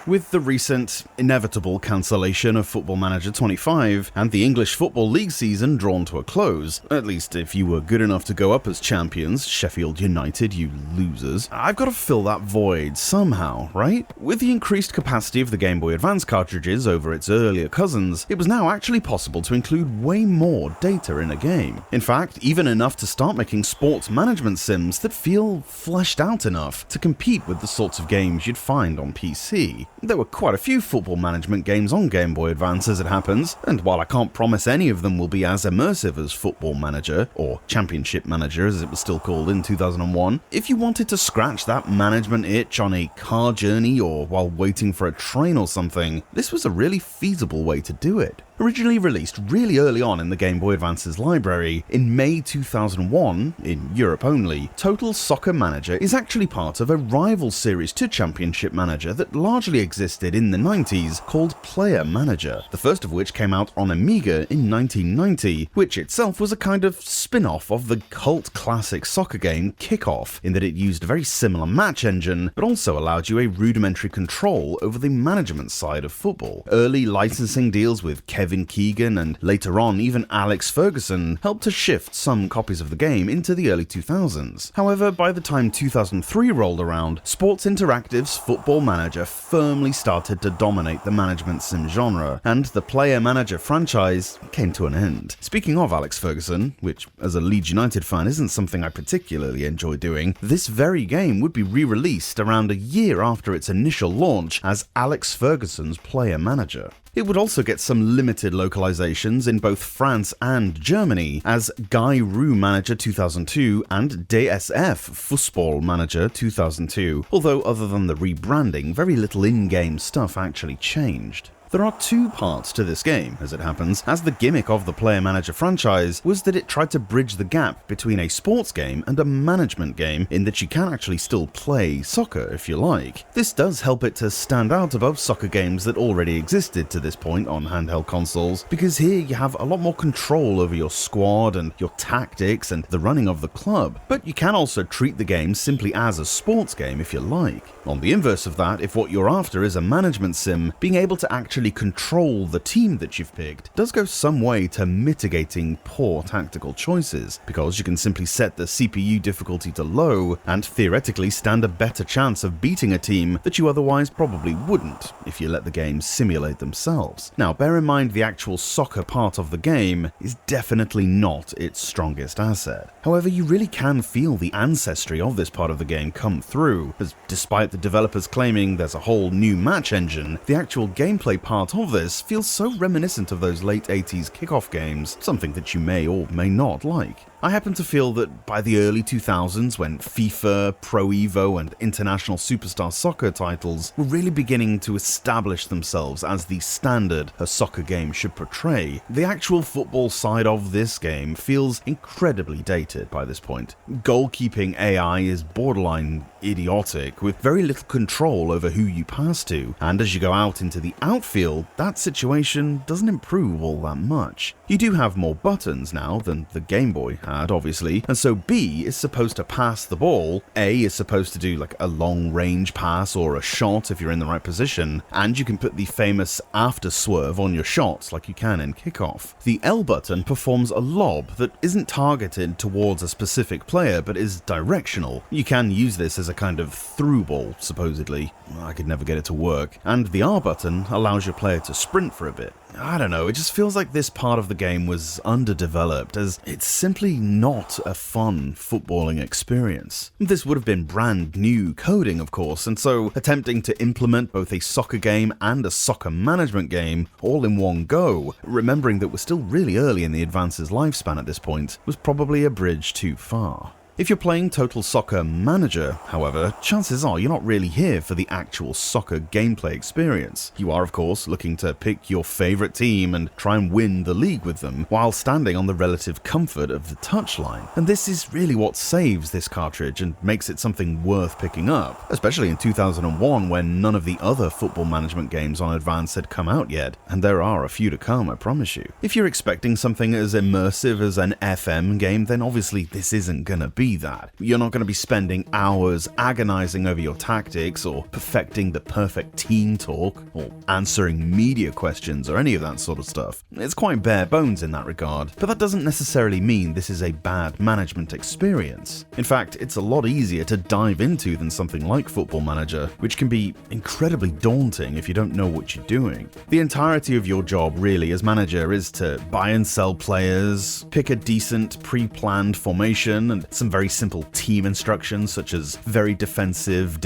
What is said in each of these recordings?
With the recent, inevitable cancellation of Football Manager 25 and the English Football League season drawn to a close, at least if you were good enough to go up as champions, Sheffield United, you losers, I've got to fill that void somehow, right? With the increased capacity of the Game Boy Advance cartridges over its earlier cousins, it was now actually possible to include way more data in a game. In fact, even enough to start making sports management sims that feel fleshed out enough to compete with the sorts of games you'd find on PC. There were quite a few football management games on Game Boy Advance as it happens, and while I can't promise any of them will be as immersive as Football Manager, or Championship Manager as it was still called in 2001, if you wanted to scratch that management itch on a car journey or while waiting for a train or something, this was a really feasible way to do it. Originally released really early on in the Game Boy Advance's library, in May 2001, in Europe only, Total Soccer Manager is actually part of a rival series to Championship Manager that largely existed in the 90s called Player Manager, the first of which came out on Amiga in 1990, which itself was a kind of spin-off of the cult classic soccer game Kick-Off, in that it used a very similar match engine, but also allowed you a rudimentary control over the management side of football. Early licensing deals with Kevin Keegan and later on even Alex Ferguson helped to shift some copies of the game into the early 2000s. However, by the time 2003 rolled around, Sports Interactive's Football Manager firmly started to dominate the management sim genre, and the Player Manager franchise came to an end. Speaking of Alex Ferguson, which as a Leeds United fan isn't something I particularly enjoy doing, this very game would be re-released around a year after its initial launch as Alex Ferguson's Player Manager. It would also get some limited localizations in both France and Germany as Guy Roux Manager 2002 and DSF Fußball Manager 2002, although other than the rebranding, very little in-game stuff actually changed. There are two parts to this game, as it happens, as the gimmick of the Player Manager franchise was that it tried to bridge the gap between a sports game and a management game in that you can actually still play soccer if you like. This does help it to stand out above soccer games that already existed to this point on handheld consoles, because here you have a lot more control over your squad and your tactics and the running of the club, but you can also treat the game simply as a sports game if you like. On the inverse of that, if what you're after is a management sim, being able to actually control the team that you've picked does go some way to mitigating poor tactical choices, because you can simply set the CPU difficulty to low and theoretically stand a better chance of beating a team that you otherwise probably wouldn't if you let the game simulate themselves. Now, bear in mind the actual soccer part of the game is definitely not its strongest asset. However, you really can feel the ancestry of this part of the game come through, as despite the developers claiming there's a whole new match engine, the actual gameplay part of this feels so reminiscent of those late 80s kickoff games, something that you may or may not like. I happen to feel that by the early 2000s, when FIFA, Pro Evo, and International Superstar Soccer titles were really beginning to establish themselves as the standard a soccer game should portray, the actual football side of this game feels incredibly dated by this point. Goalkeeping AI is borderline idiotic, with very little control over who you pass to, and as you go out into the outfield, that situation doesn't improve all that much. You do have more buttons now than the Game Boy had, obviously, and so B is supposed to pass the ball, A is supposed to do like a long range pass or a shot if you're in the right position, and you can put the famous after swerve on your shots like you can in Kickoff. The L button performs a lob that isn't targeted towards a specific player but is directional. You can use this as a kind of through ball, supposedly. I could never get it to work. And the R button allows your player to sprint for a bit. I don't know, it just feels like this part of the game was underdeveloped, as it's simply not a fun footballing experience. This would have been brand new coding, of course, and so attempting to implement both a soccer game and a soccer management game all in one go, remembering that we're still really early in the Advance's lifespan at this point, was probably a bridge too far. If you're playing Total Soccer Manager, however, chances are you're not really here for the actual soccer gameplay experience. You are, of course, looking to pick your favourite team and try and win the league with them, while standing on the relative comfort of the touchline. And this is really what saves this cartridge and makes it something worth picking up, especially in 2001 when none of the other football management games on Advance had come out yet, and there are a few to come, I promise you. If you're expecting something as immersive as an FM game, then obviously this isn't gonna be be that. You're not going to be spending hours agonizing over your tactics or perfecting the perfect team talk or answering media questions or any of that sort of stuff. It's quite bare bones in that regard, but that doesn't necessarily mean this is a bad management experience. In fact, it's a lot easier to dive into than something like Football Manager, which can be incredibly daunting if you don't know what you're doing. The entirety of your job really as manager is to buy and sell players, pick a decent pre-planned formation and some very simple team instructions such as very defensive,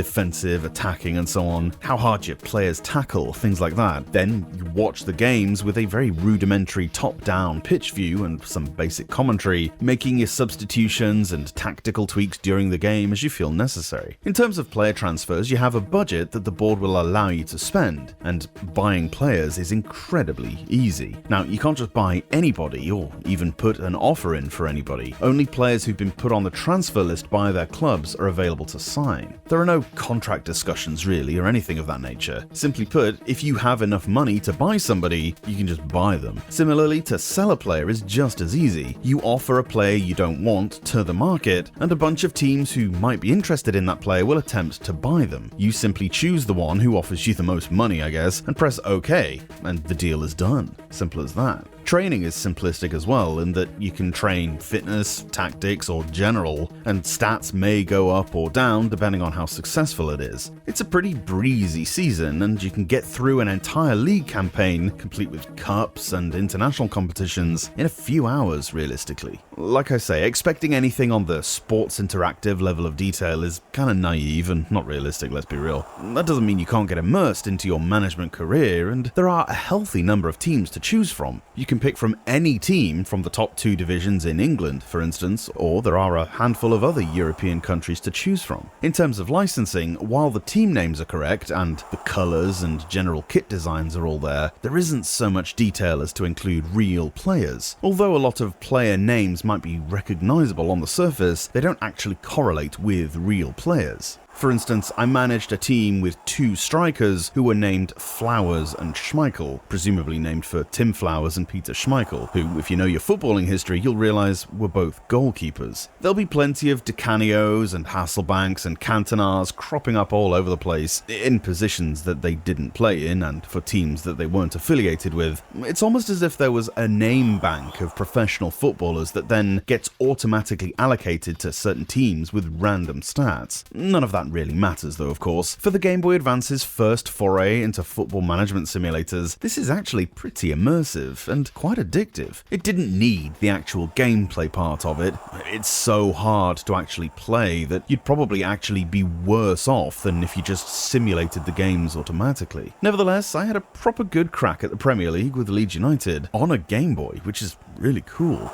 attacking and so on, how hard your players tackle, things like that. Then you watch the games with a very rudimentary top-down pitch view and some basic commentary, making your substitutions and tactical tweaks during the game as you feel necessary. In terms of player transfers, you have a budget that the board will allow you to spend, and buying players is incredibly easy. Now, you can't just buy anybody or even put an offer in for anybody. Only players who've been put on the transfer list by their clubs are available to sign. There are no contract discussions really or anything of that nature. Simply put, if you have enough money to buy somebody, you can just buy them. Similarly, to sell a player is just as easy. You offer a player you don't want to the market, and a bunch of teams who might be interested in that player will attempt to buy them. You simply choose the one who offers you the most money, I guess, and press OK, and the deal is done. Simple as that. Training is simplistic as well in that you can train fitness, tactics, or general, and stats may go up or down depending on how successful it is. It's a pretty breezy season, and you can get through an entire league campaign, complete with cups and international competitions, in a few hours realistically. Like I say, expecting anything on the sports interactive level of detail is kinda naive and not realistic, let's be real. That doesn't mean you can't get immersed into your management career, and there are a healthy number of teams to choose from. You can pick from any team from the top 2 divisions in England, for instance, or there are a handful of other European countries to choose from. In terms of licensing, while the team names are correct and the colours and general kit designs are all there isn't so much detail as to include real players. Although a lot of player names might be recognisable on the surface, they don't actually correlate with real players. For instance, I managed a team with 2 strikers who were named Flowers and Schmeichel, presumably named for Tim Flowers and Peter Schmeichel, who, if you know your footballing history, you'll realise were both goalkeepers. There'll be plenty of Di Canios and Hasselbanks and Cantonars cropping up all over the place, in positions that they didn't play in and for teams that they weren't affiliated with. It's almost as if there was a name bank of professional footballers that then gets automatically allocated to certain teams with random stats. None of that really matters though, of course. For the Game Boy Advance's first foray into football management simulators, this is actually pretty immersive and quite addictive. It didn't need the actual gameplay part of it. It's so hard to actually play that you'd probably actually be worse off than if you just simulated the games automatically. Nevertheless, I had a proper good crack at the Premier League with Leeds United on a Game Boy, which is really cool.